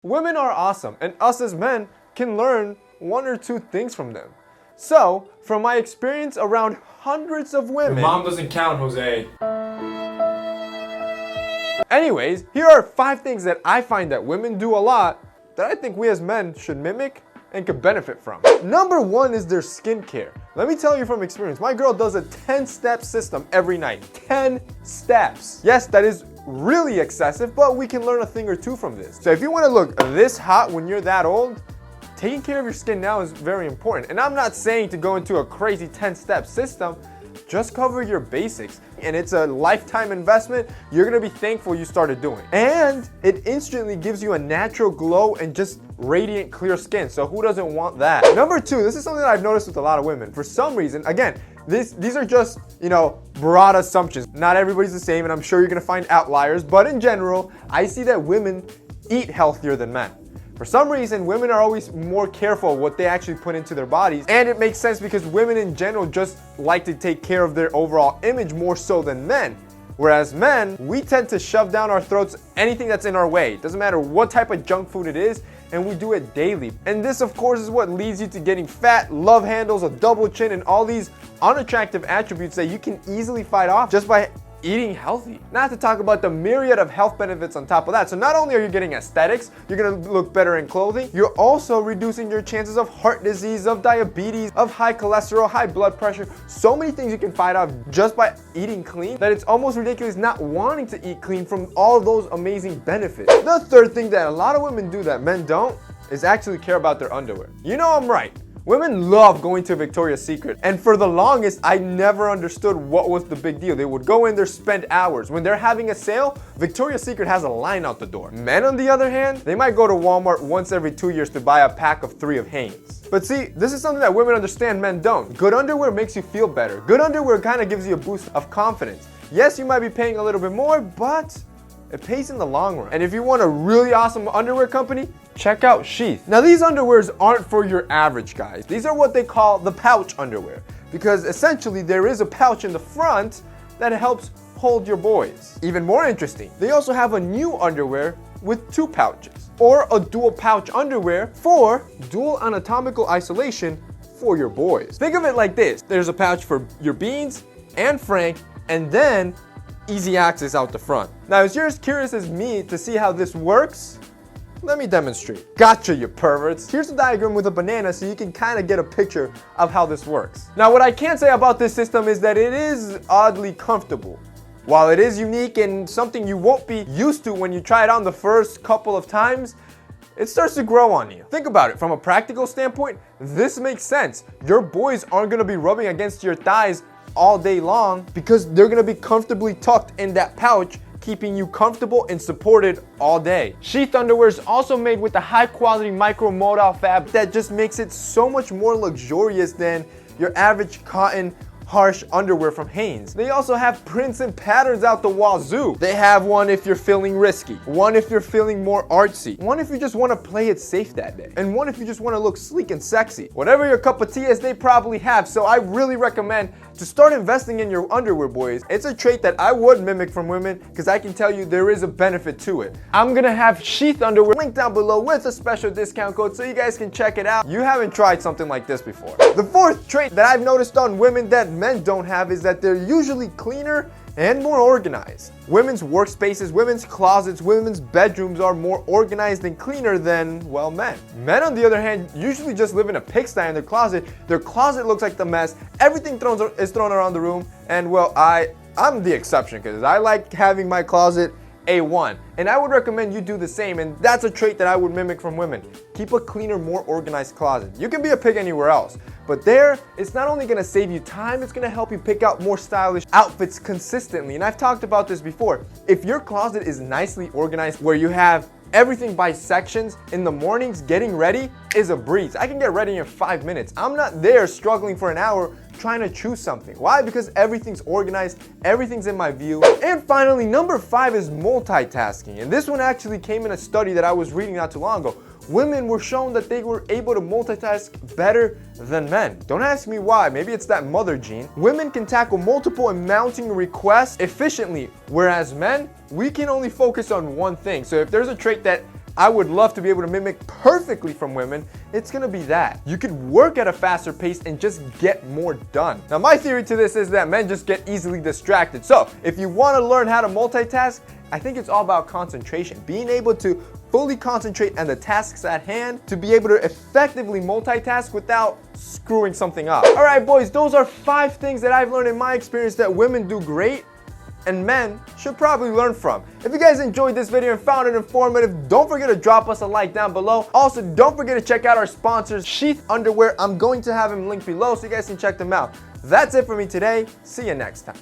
Women are awesome, and us as men can learn one or two things from them. So, from my experience around hundreds of women... Your mom doesn't count, Jose. Anyways, here are 5 things that I find that women do a lot that I think we as men should mimic and could benefit from. Number 1 is their skincare. Let me tell you from experience, my girl does a 10-step system every night. 10 steps. Yes, that is really excessive, but we can learn a thing or two from this. So if you want to look this hot when you're that old, taking care of your skin now is very important. And I'm not saying to go into a crazy 10-step system, just cover your basics. And it's a lifetime investment you're gonna be thankful you started doing. And it instantly gives you a natural glow and just radiant clear skin. So who doesn't want that? Number 2, this is something that I've noticed with a lot of women. For some reason, again, these are just, broad assumptions. Not everybody's the same, and I'm sure you're gonna find outliers, but in general, I see that women eat healthier than men. For some reason, women are always more careful what they actually put into their bodies. And it makes sense because women in general just like to take care of their overall image more so than men. Whereas men, we tend to shove down our throats anything that's in our way. It doesn't matter what type of junk food it is, and we do it daily. And this, of course, is what leads you to getting fat, love handles, a double chin, and all these unattractive attributes that you can easily fight off just by eating healthy. Not to talk about the myriad of health benefits on top of that. So not only are you getting aesthetics, you're gonna look better in clothing, you're also reducing your chances of heart disease, of diabetes, of high cholesterol, high blood pressure. So many things you can fight off just by eating clean that it's almost ridiculous not wanting to eat clean from all those amazing benefits. The third thing that a lot of women do that men don't is actually care about their underwear. You know I'm right. Women love going to Victoria's Secret, and for the longest, I never understood what was the big deal. They would go in there, spend hours. When they're having a sale, Victoria's Secret has a line out the door. Men, on the other hand, they might go to Walmart once every 2 years to buy a pack of 3 of Hanes. But see, this is something that women understand, men don't. Good underwear makes you feel better. Good underwear kind of gives you a boost of confidence. Yes, you might be paying a little bit more, but it pays in the long run. And if you want a really awesome underwear company, check out Sheath. Now these underwears aren't for your average guys. These are what they call the pouch underwear, because essentially there is a pouch in the front that helps hold your boys. Even more interesting, they also have a new underwear with 2 pouches, or a dual pouch underwear for dual anatomical isolation for your boys. Think of it like this. There's a pouch for your Beans and Frank, and then easy access out the front. Now, if you're as curious as me to see how this works, let me demonstrate. Gotcha, you perverts. Here's a diagram with a banana so you can kind of get a picture of how this works. Now, what I can say about this system is that it is oddly comfortable. While it is unique and something you won't be used to when you try it on the first couple of times, it starts to grow on you. Think about it. From a practical standpoint, this makes sense. Your boys aren't gonna be rubbing against your thighs all day long because they're gonna be comfortably tucked in that pouch, keeping you comfortable and supported all day. Sheath underwear is also made with a high quality micro-modal fabric that just makes it so much more luxurious than your average cotton harsh underwear from Hanes. They also have prints and patterns out the wazoo. They have one if you're feeling risky, one if you're feeling more artsy, one if you just want to play it safe that day, and one if you just want to look sleek and sexy. Whatever your cup of tea is, they probably have. So I really recommend to start investing in your underwear, boys. It's a trait that I would mimic from women because I can tell you there is a benefit to it. I'm gonna have Sheath underwear linked down below with a special discount code so you guys can check it out. You haven't tried something like this before. The 4th trait that I've noticed on women that men don't have is that they're usually cleaner and more organized. Women's workspaces, women's closets, women's bedrooms are more organized and cleaner than, well, men. Men, on the other hand, usually just live in a pigsty in their closet. Their closet looks like the mess. Everything is thrown around the room. And, well, I'm the exception because I like having my closet A1. And I would recommend you do the same. And that's a trait that I would mimic from women. Keep a cleaner, more organized closet. You can be a pig anywhere else, but there, it's not only gonna save you time, it's gonna help you pick out more stylish outfits consistently. And I've talked about this before. If your closet is nicely organized, where you have everything by sections, in the mornings, getting ready is a breeze. I can get ready in 5 minutes. I'm not there struggling for an hour trying to choose something. Why? Because everything's organized, everything's in my view. And finally, number 5 is multitasking. And this one actually came in a study that I was reading not too long ago. Women were shown that they were able to multitask better than men. Don't ask me why, maybe it's that mother gene. Women can tackle multiple and mounting requests efficiently, whereas men, we can only focus on one thing. So if there's a trait that I would love to be able to mimic perfectly from women, it's gonna be that. You could work at a faster pace and just get more done. Now, my theory to this is that men just get easily distracted. So if you wanna learn how to multitask, I think it's all about concentration. Being able to fully concentrate on the tasks at hand to be able to effectively multitask without screwing something up. All right, boys, those are 5 things that I've learned in my experience that women do great and men should probably learn from. If you guys enjoyed this video and found it informative, don't forget to drop us a like down below. Also, don't forget to check out our sponsors, Sheath Underwear. I'm going to have him linked below so you guys can check them out. That's it for me today. See you next time.